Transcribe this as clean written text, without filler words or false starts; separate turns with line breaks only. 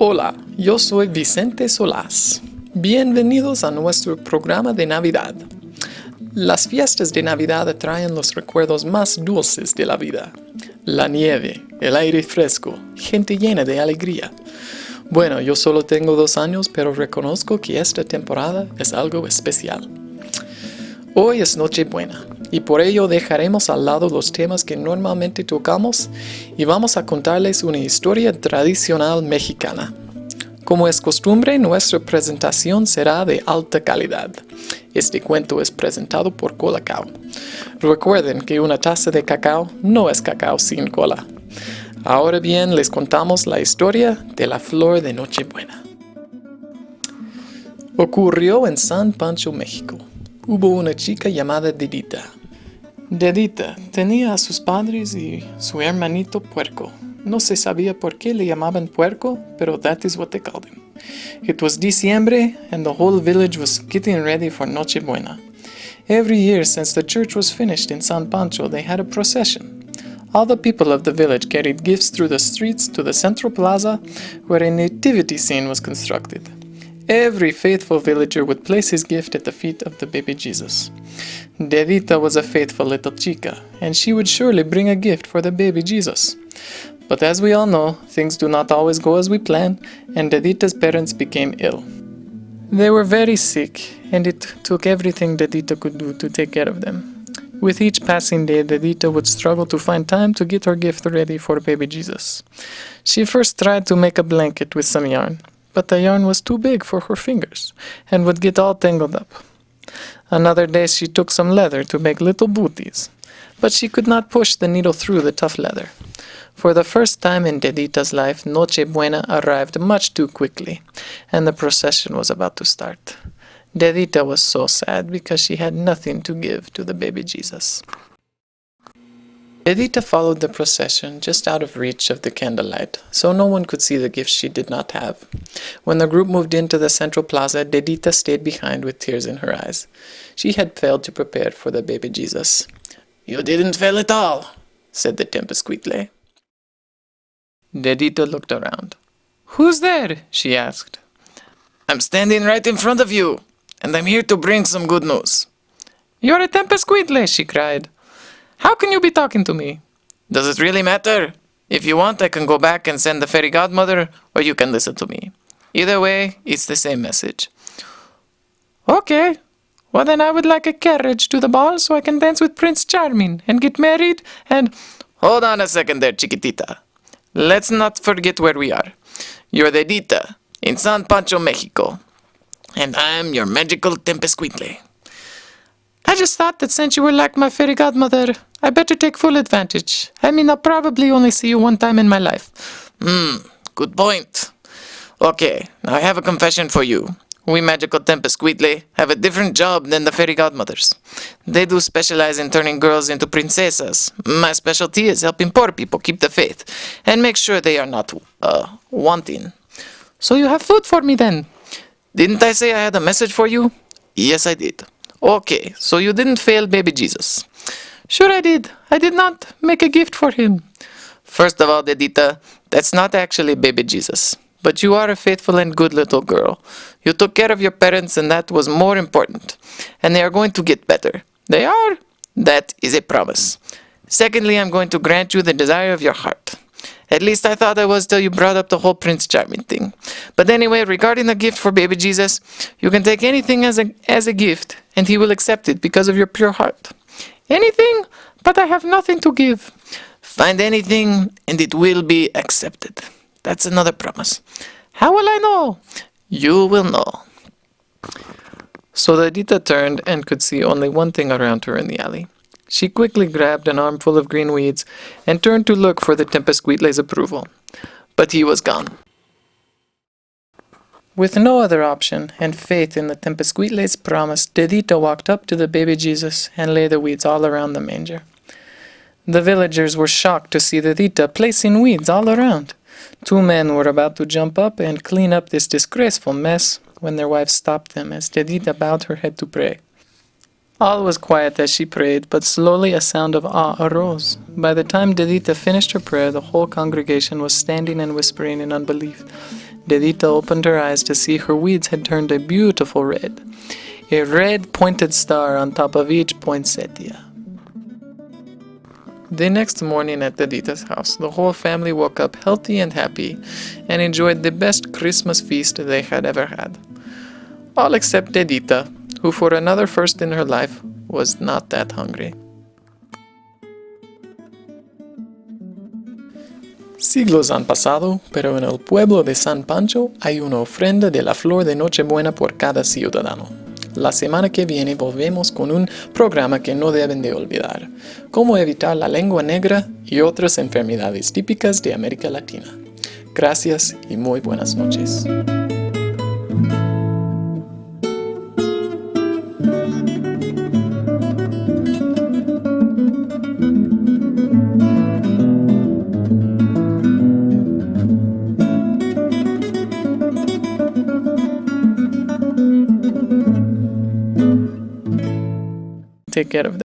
Hola, yo soy Vicente Solás. Bienvenidos a nuestro programa de Navidad. Las fiestas de Navidad atraen los recuerdos más dulces de la vida. La nieve, el aire fresco, gente llena de alegría. Bueno, yo solo tengo 2 años, pero reconozco que esta temporada es algo especial. Hoy es Nochebuena, y por ello dejaremos al lado los temas que normalmente tocamos y vamos a contarles una historia tradicional mexicana. Como es costumbre, nuestra presentación será de alta calidad. Este cuento es presentado por Colacao. Recuerden que una taza de cacao no es cacao sin cola. Ahora bien, les contamos la historia de la flor de Nochebuena. Ocurrió en San Pancho, México. Hubo una chica llamada Dedita. Dedita tenía a sus padres y su hermanito Puerco. No se sabía por qué le llamaban Puerco, pero that is what they called him. It was December and the whole village was getting ready for Nochebuena. Every year since the church was finished in San Pancho, they had a procession. All the people of the village carried gifts through the streets to the central plaza where a nativity scene was constructed. Every faithful villager would place his gift at the feet of the baby Jesus. Dedita was a faithful little chica, and she would surely bring a gift for the baby Jesus. But as we all know, things do not always go as we plan, and Dedita's parents became ill. They were very sick, and it took everything Dedita could do to take care of them. With each passing day, Dedita would struggle to find time to get her gift ready for baby Jesus. She first tried to make a blanket with some yarn, but the yarn was too big for her fingers, and would get all tangled up. Another day she took some leather to make little booties, but she could not push the needle through the tough leather. For the first time in Dedita's life, Nochebuena arrived much too quickly, and the procession was about to start. Dedita was so sad because she had nothing to give to the baby Jesus. Dedita followed the procession just out of reach of the candlelight, so no one could see the gifts she did not have. When the group moved into the central plaza, Dedita stayed behind with tears in her eyes. She had failed to prepare for the baby Jesus. "You didn't fail at all," said the Tempescuitle. Dedita looked around. "Who's there?" she asked. "I'm standing right in front of you, and I'm here to bring some good news." "You're a Tempescuitle," she cried. "How can you be talking to me?" "Does it really matter? If you want, I can go back and send the fairy godmother, or you can listen to me. Either way, it's the same message." "Okay. Well, then I would like a carriage to the ball so I can dance with Prince Charming and get married and—" "Hold on a second there, chiquitita. Let's not forget where we are. You're Dedita, in San Pancho, Mexico. And I'm your magical Tempescuitle." "I just thought that since you were like my fairy godmother, I better take full advantage. I mean, I'll probably only see you one time in my life." Good point. Okay, now I have a confession for you. We magical Tempescuitle have a different job than the fairy godmothers. They do specialize in turning girls into princesas. My specialty is helping poor people keep the faith and make sure they are not wanting.
"So you have food for me then?"
Didn't I say I had a message for you? Yes, I did. Okay, so you didn't fail baby Jesus.
"Sure I did. I did not make a gift for him."
First of all, Dedita, that's not actually baby Jesus. But you are a faithful and good little girl. You took care of your parents, and that was more important. And they are going to get better.
"They are?"
That is a promise. Secondly, I'm going to grant you the desire of your heart. At least I thought I was till you brought up the whole Prince Charming thing. But anyway, regarding the gift for baby Jesus, you can take anything as a gift, and he will accept it because of your pure heart."
"Anything? But I have nothing to give."
"Find anything, and it will be accepted. That's another promise."
"How will I know?"
"You will know."
So Dedita turned and could see only one thing around her in the alley. She quickly grabbed an armful of green weeds and turned to look for the Tempescuitle's approval. But he was gone. With no other option, and faith in the Tempescuitle's promise, Dedita walked up to the baby Jesus and laid the weeds all around the manger. The villagers were shocked to see Dedita placing weeds all around. 2 men were about to jump up and clean up this disgraceful mess when their wives stopped them as Dedita bowed her head to pray. All was quiet as she prayed, but slowly a sound of awe arose. By the time Dedita finished her prayer, the whole congregation was standing and whispering in unbelief. Dedita opened her eyes to see her weeds had turned a beautiful red. A red pointed star on top of each poinsettia. The next morning at Dedita's house, the whole family woke up healthy and happy and enjoyed the best Christmas feast they had ever had. All except Dedita, who for another first in her life was not that hungry.
Siglos han pasado, pero en el pueblo de San Pancho hay una ofrenda de la flor de Nochebuena por cada ciudadano. La semana que viene volvemos con un programa que no deben de olvidar: cómo evitar la lengua negra y otras enfermedades típicas de América Latina. Gracias y muy buenas noches.
Take care of them.